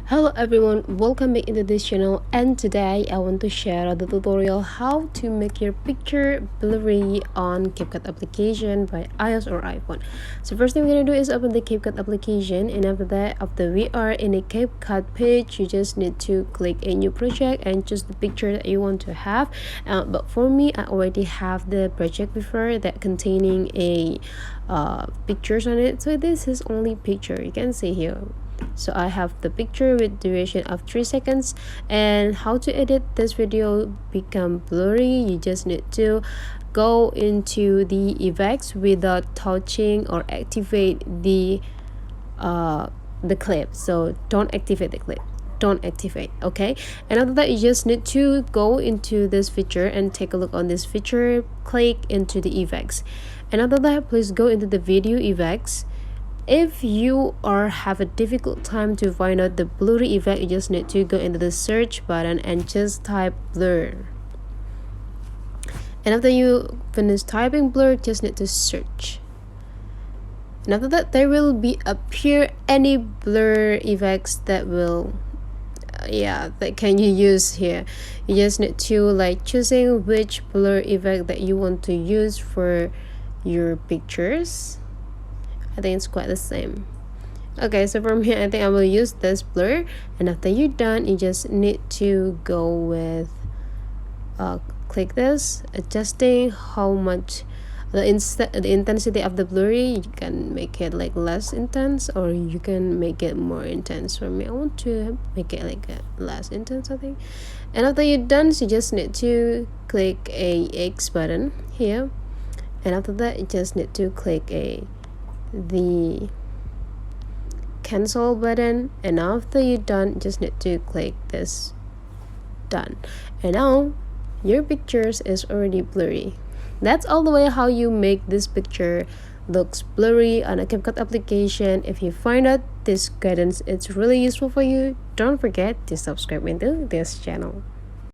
Hello everyone, welcome back into this channel, and today I want to share the tutorial how to make your picture blurry on Capcut application by iOS or iPhone. So first thing we're gonna do is open the Capcut application, and after we are in a Capcut page, you just need to click a new project and choose the picture that you want to have. But for me, I already have the project before that containing a pictures on it, so this is only picture. You can see here. So I have the picture with duration of 3 seconds. And how to edit this video become blurry, you just need to go into the effects without touching or activate the clip. So don't activate the clip, don't activate, okay? And after that, you just need to go into this feature and take a look on this feature, click into the effects, and after that, please go into the video effects. If you have a difficult time to find out the blurry effect, you just need to go into the search button and just type blur. And after you finish typing blur, just need to search. And after that, there will be appear any blur effects that will that can you use here. You just need to choosing which blur effect that you want to use for your pictures. I think it's quite the same. Okay, so from here I think I will use this blur, and after you're done, you just need to go with click this, adjusting how much the intensity of the blurry. You can make it like less intense, or you can make it more intense. For me, I want to make it like less intense, I think. And after you're done, so you just need to click a X button here, and after that you just need to click the cancel button, and after you're done, just need to click this done, and now your pictures is already blurry. That's all the way how you make this picture looks blurry on a Capcut application. If you find out this guidance it's really useful for you, don't forget to subscribe into this channel.